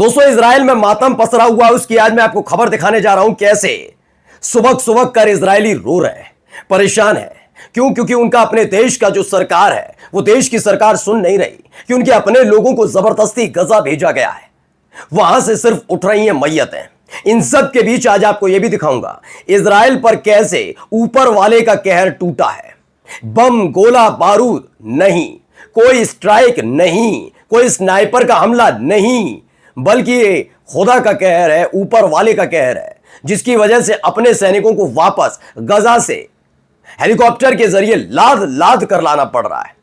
दोस्तों, इजराइल में मातम पसरा हुआ है, उसकी आज मैं आपको खबर दिखाने जा रहा हूं। कैसे सुबह सुबह कर इजरायली रो रहे हैं, परेशान है। क्यों? क्योंकि उनका अपने देश का जो सरकार है वो देश की सरकार सुन नहीं रही कि उनके अपने लोगों को जबरदस्ती गजा भेजा गया है। वहां से सिर्फ उठ रही हैं मैयतें। इन सब के बीच आज आपको यह भी दिखाऊंगा इजराइल पर कैसे ऊपर वाले का कहर टूटा है। बम गोला बारूद नहीं, कोई स्ट्राइक नहीं, कोई स्नाइपर का हमला नहीं, बल्कि ये खुदा का कहर है, ऊपर वाले का कहर है, जिसकी वजह से अपने सैनिकों को वापस गजा से हेलीकॉप्टर के जरिए लाद लाद कर लाना पड़ रहा है।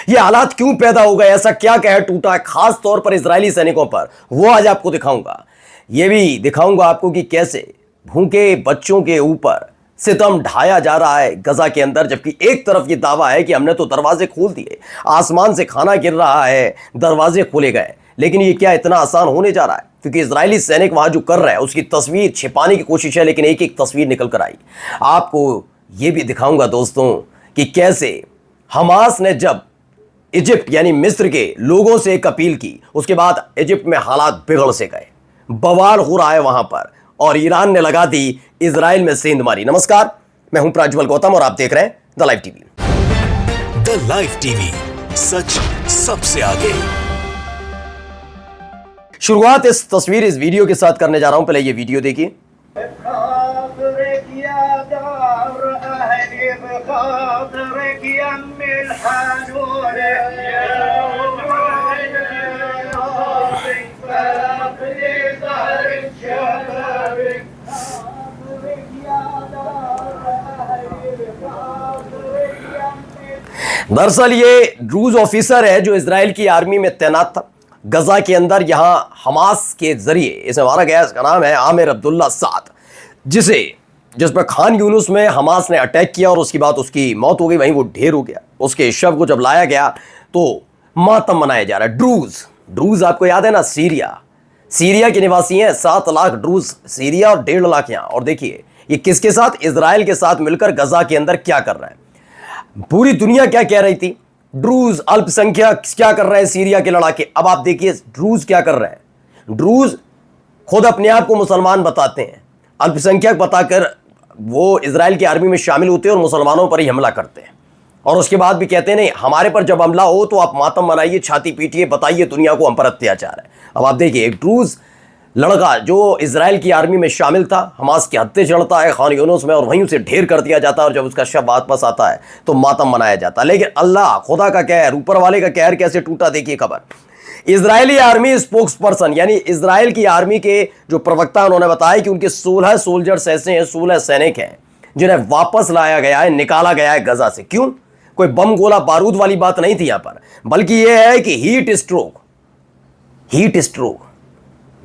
ये हालात क्यों पैदा हो गए, ऐसा क्या कहर टूटा है खास तौर पर इजरायली सैनिकों पर, वो आज आपको दिखाऊंगा। ये भी दिखाऊंगा आपको कि कैसे भूखे बच्चों के ऊपर सितम ढाया जा रहा है गजा के अंदर, जबकि एक तरफ ये दावा है कि हमने तो दरवाजे खोल दिए, आसमान से खाना गिर रहा है, दरवाजे खोले गए। लेकिन ये क्या इतना आसान होने जा रहा है? क्योंकि इजरायली सैनिक वहां जो कर रहा है उसकी तस्वीर छिपाने की कोशिश है, लेकिन एक एक तस्वीर निकल कर आई। आपको ये भी दिखाऊंगा दोस्तों कि कैसे हमास ने जब इजिप्ट यानी मिस्र के लोगों से एक अपील की, उसके बाद इजिप्ट में हालात बिगड़ से गए, बवाल हो रहा है वहां पर, और ईरान ने लगा दी इजराइल में सेंध मारी। नमस्कार, मैं हूं प्रज्वल गौतम और आप देख रहे हैं the live TV. The live TV, सच सबसे आगे। शुरुआत इस तस्वीर, इस वीडियो के साथ करने जा रहा हूं। पहले ये वीडियो देखिए। दरअसल ये ड्रूज ऑफिसर है जो इजराइल की आर्मी में तैनात था गजा के अंदर। यहां हमास के जरिए इसे मारा गया। इसका नाम है आमिर अब्दुल्ला साद, जिस पर खान यूनुस में हमास ने अटैक किया और उसके बाद उसकी मौत हो गई, वहीं वो ढेर हो गया। उसके शव को जब लाया गया तो मातम मनाया जा रहा है। ड्रूज आपको याद है ना, सीरिया के निवासी हैं। 7 लाख ड्रूज सीरिया और 1.5 लाख यहाँ। और देखिए ये किसके साथ, इजराइल के साथ मिलकर गजा के अंदर क्या कर रहा है। पूरी दुनिया क्या कह रही थी, ड्रूज अल्पसंख्यक क्या कर रहे हैं सीरिया के लड़ाके। अब आप देखिए ड्रूज क्या कर रहे हैं। ड्रूज खुद अपने आप को मुसलमान बताते हैं, अल्पसंख्यक बताकर वो इजराइल की आर्मी में शामिल होते हैं और मुसलमानों पर ही हमला करते हैं। और उसके बाद भी कहते हैं नहीं, हमारे पर जब हमला हो तो आप मातम मनाइए, छाती पीटिए, बताइए दुनिया को हम पर अत्याचार है। अब आप देखिए एक ड्रूज लड़का जो इजराइल की आर्मी में शामिल था, हमास के हत्थे चढ़ता है खान यूनुस में और वहीं उसे ढेर कर दिया जाता है, और जब उसका शव वापस आता है तो मातम मनाया जाता है। लेकिन अल्लाह खुदा का कहर, ऊपर वाले का कहर कैसे टूटा, देखिए खबर। इजरायली आर्मी स्पोक्स पर्सन यानी इजराइल की आर्मी के जो प्रवक्ता, उन्होंने बताया कि उनके 16 सोल्जर्स ऐसे हैं, 16 सैनिक हैं जिन्हें वापस लाया गया है, निकाला गया है गजा से। क्यों? कोई बम गोला बारूद वाली बात नहीं थी यहां पर, बल्कि यह है कि हीट स्ट्रोक,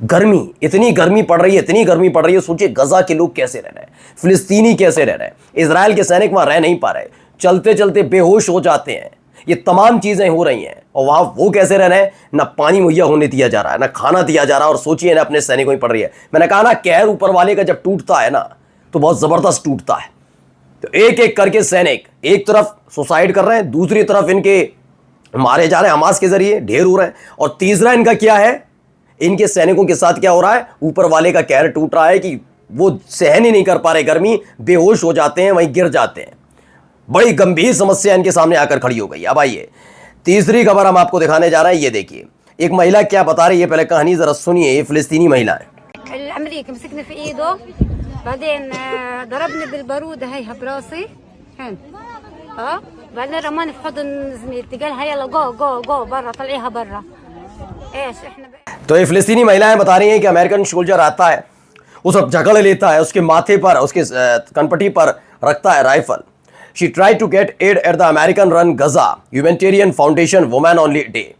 गर्मी, इतनी गर्मी पड़ रही है, इतनी गर्मी पड़ रही है। सोचिए गजा के लोग कैसे रह रहे हैं, फिलिस्तीनी कैसे रह रहे हैं। इजराइल के सैनिक वहां रह नहीं पा रहे, चलते चलते बेहोश हो जाते हैं। ये तमाम चीजें हो रही हैं और वहां वो कैसे रह रहे हैं, ना पानी मुहैया होने दिया जा रहा है, ना खाना दिया जा रहा है। और सोचिए ना अपने सैनिकों ही पड़ रही है। मैंने कहा ना, कहर ऊपर वाले का जब टूटता है ना तो बहुत जबरदस्त टूटता है। तो एक एक करके सैनिक एक तरफ सुसाइड कर रहे हैं, दूसरी तरफ इनके मारे जा रहे हैं हमास के जरिए, ढेर हो रहे हैं। और तीसरा इनका क्या है, इनके सैनिकों के साथ क्या हो रहा है, ऊपर वाले का कहर टूट रहा है कि वो सहन ही नहीं कर पा रहे गर्मी, बेहोश हो जाते हैं, वहीं गिर जाते हैं। बड़ी गंभीर समस्या इनके सामने आकर खड़ी हो गई। अब आइए तीसरी खबर हम आपको दिखाने जा रहे हैं। ये देखिए एक महिला क्या बता रही है, पहले कहानी जरा सुनिए। ये फिलिस्तीनी महिला है। तो ये फिलिस्तीनी महिलाएं बता रही हैं कि अमेरिकन सोल्जर आता है, उस जकड़ लेता है, उसके माथे पर, उसके कनपटी पर रखता है rifle. She try to get aid at the American run Gaza humanitarian foundation women only day.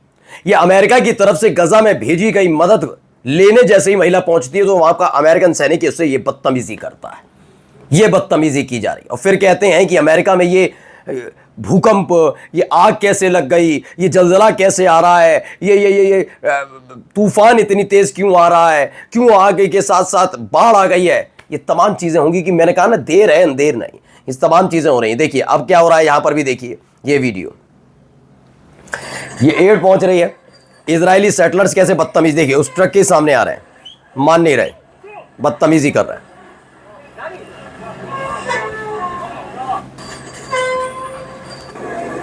ये अमेरिका की तरफ से गजा में भेजी गई मदद लेने जैसे ही महिला पहुंचती है तो वहां का अमेरिकन सैनिक उससे ये बदतमीजी करता है, ये बदतमीजी की जा रही है। और फिर कहते हैं कि अमेरिका में ये भूकंप, ये आग कैसे लग गई, ये जलजला कैसे आ रहा है, ये तूफान इतनी तेज क्यों आ रहा है, क्यों आग के साथ साथ बाढ़ आ गई है। ये तमाम चीजें होंगी कि मैंने कहा ना, देर है अंधेर नहीं, इस तमाम चीजें हो रही हैं। देखिए अब क्या हो रहा है यहां पर भी, देखिए ये वीडियो, ये एड पहुंच रही है, इजरायली सेटलर्स कैसे बदतमीज, देखिए उस ट्रक के सामने आ रहे हैं, मान नहीं रहे, बदतमीजी कर रहे हैं।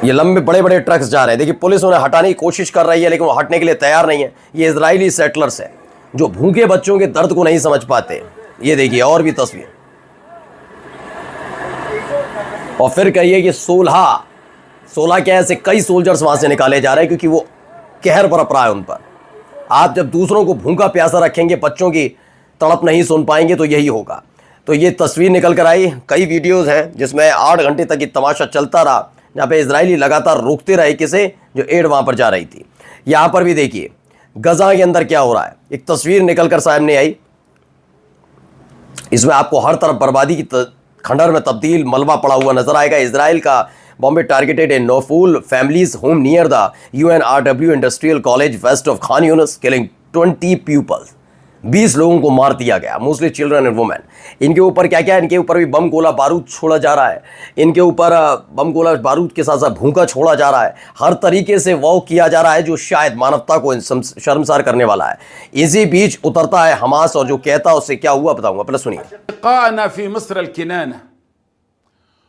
ये लंबे बड़े बड़े ट्रक्स जा रहे हैं, देखिए पुलिस उन्हें हटाने की कोशिश कर रही है लेकिन वो हटने के लिए तैयार नहीं है। ये इजरायली सेटलर्स है जो भूखे बच्चों के दर्द को नहीं समझ पाते। ये देखिए और भी तस्वीर, और फिर कहिए कि 16 क्या ऐसे कई सोल्जर्स वहां से निकाले जा रहे हैं क्योंकि वो कहर बरप रहा है उन पर। आप जब दूसरों को भूखा प्यासा रखेंगे, बच्चों की तड़प नहीं सुन पाएंगे तो यही होगा। तो ये तस्वीर निकल कर आई, कई वीडियोस हैं जिसमें 8 घंटे तक ये तमाशा चलता रहा जहाँ पे इजरायली लगातार रोकते रहे किसे, जो एड वहां पर जा रही थी। यहां पर भी देखिए गजा के अंदर क्या हो रहा है, एक तस्वीर निकल कर सामने आई, इसमें आपको हर तरफ बर्बादी की खंडर में तब्दील मलबा पड़ा हुआ नजर आएगा। इजराइल का बॉम्बे टारगेटेड ए नोफुल families home near the UNRW industrial college west of Khan Younis, killing 20 peoples. 20 लोगों को मार दिया गया, मोस्टली चिल्ड्रन एंड वुमेन। इनके ऊपर क्या क्या है, इनके ऊपर भी बम गोला बारूद छोड़ा जा रहा है, इनके ऊपर बम गोला बारूद के साथ साथ भूखा छोड़ा जा रहा है, हर तरीके से वो किया जा रहा है जो शायद मानवता को शर्मसार करने वाला है। इसी बीच उतरता है हमास और जो कहता है उससे क्या हुआ बताऊंगा, पहले सुनिए।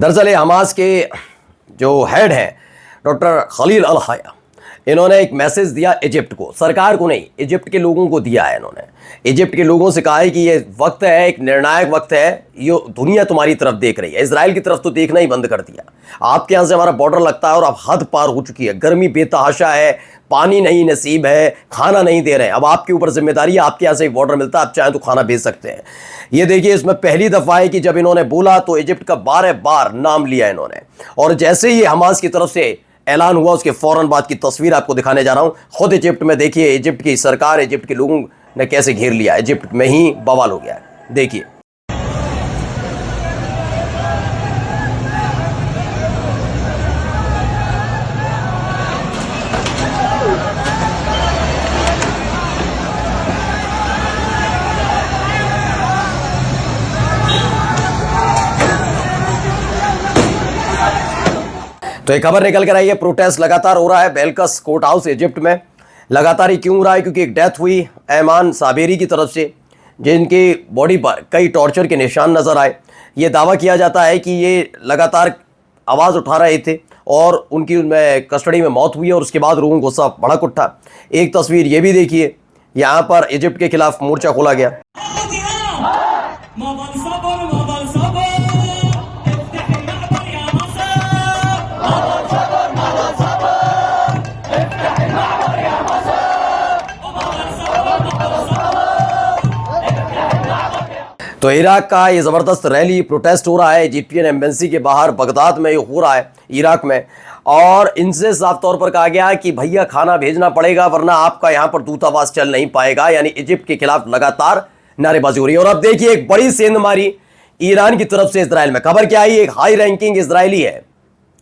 दरअसल हमास के जो हेड हैं डॉक्टर खलील अल हया, इन्होंने एक मैसेज दिया इजिप्ट को, सरकार को नहीं, इजिप्ट के लोगों को दिया है। इन्होंने इजिप्ट के लोगों से कहा है कि ये वक्त है, एक निर्णायक वक्त है, ये दुनिया तुम्हारी तरफ देख रही है, इजराइल की तरफ तो देखना ही बंद कर दिया। आपके यहाँ से हमारा बॉर्डर लगता है और अब हद पार हो चुकी है, गर्मी बेतहाशा है, पानी नहीं नसीब है, खाना नहीं दे रहे हैं, अब आपके ऊपर जिम्मेदारी है, आपके यहाँ से एक बॉर्डर मिलता है, आप चाहें तो खाना भेज सकते हैं। ये देखिए इसमें पहली दफ़ा है कि जब इन्होंने बोला तो इजिप्ट का 12 बार नाम लिया इन्होंने, और जैसे ही हमास की तरफ से ऐलान हुआ उसके फौरन बाद की तस्वीर आपको दिखाने जा रहा हूं। खुद इजिप्ट में देखिए, इजिप्ट की सरकार, इजिप्ट के लोगों ने कैसे घेर लिया, इजिप्ट में ही बवाल हो गया है, देखिए। तो एक खबर निकल कर आई है, प्रोटेस्ट लगातार हो रहा है बेलकस कोर्ट हाउस इजिप्ट में। लगातार ही क्यों हो रहा है, क्योंकि एक डेथ हुई ऐमान साबेरी की तरफ से, जिनकी बॉडी पर कई टॉर्चर के निशान नजर आए। ये दावा किया जाता है कि ये लगातार आवाज़ उठा रहे थे और उनकी उनमें कस्टडी में मौत हुई और उसके बाद लोगों को गुस्सा भड़क उठा। एक तस्वीर ये भी देखिए, यहाँ पर इजिप्ट के खिलाफ मोर्चा खोला गया। तो इराक का ये ज़बरदस्त रैली प्रोटेस्ट हो रहा है इजिप्टियन एम्बेसी के बाहर, बगदाद में ये हो रहा है इराक में, और इनसे साफ तौर पर कहा गया कि भैया खाना भेजना पड़ेगा वरना आपका यहाँ पर दूतावास चल नहीं पाएगा। यानी इजिप्ट के खिलाफ लगातार नारेबाजी हो रही है। और अब देखिए एक बड़ी सेंधमारी ईरान की तरफ से इजराइल में। खबर क्या आई, एक हाई रैंकिंग इजरायली है,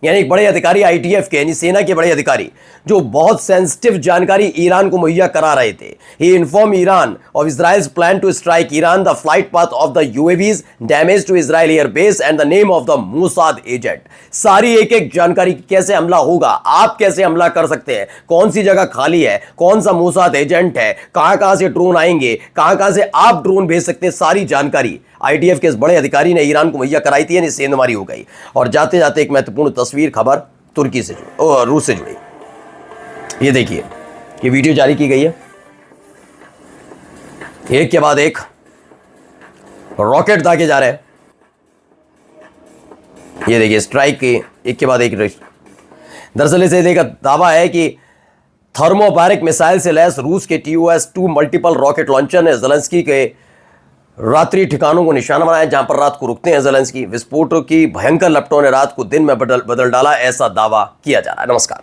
यानी एक बड़े अधिकारी IDF के, यानी सेना के बड़े अधिकारी, जो बहुत सेंसिटिव जानकारी ईरान को मुहैया करा रहे थे। He inform Iran of Israel's plan to strike Iran, the flight path of the UAVs, damage to Israel air base and the name of the Mossad agent. सारी एक एक जानकारी, कैसे हमला होगा, आप कैसे हमला कर सकते हैं, कौन सी जगह खाली है, कौन सा मोसाद एजेंट है, कहां से ड्रोन आएंगे, कहां से आप ड्रोन भेज सकते हैं, सारी जानकारी IDF के इस बड़े अधिकारी ने ईरान को मुहैया कराई थी। यानी सेंधमारी हो गई। और जाते जाते एक महत्वपूर्ण तस्वीर, खबर तुर्की से जुड़ी, रूस से जुड़ी। ये देखिए, ये वीडियो जारी की गई है, एक के बाद एक रॉकेट दागे जा रहे हैं। ये देखिए स्ट्राइक के एक के बाद एक। दरअसल इसे देखा दावा है कि थर्मोबैरिक मिसाइल से लैस रूस के TOS-2 मल्टीपल रॉकेट लॉन्चर ने ज़ेलेंस्की के रात्रि ठिकानों को निशाना बनाया जहां पर रात को रुकते हैं ज़ेलेंस्की। विस्फोटों की भयंकर लपटों ने रात को दिन में बदल डाला, ऐसा दावा किया जा रहा है। नमस्कार।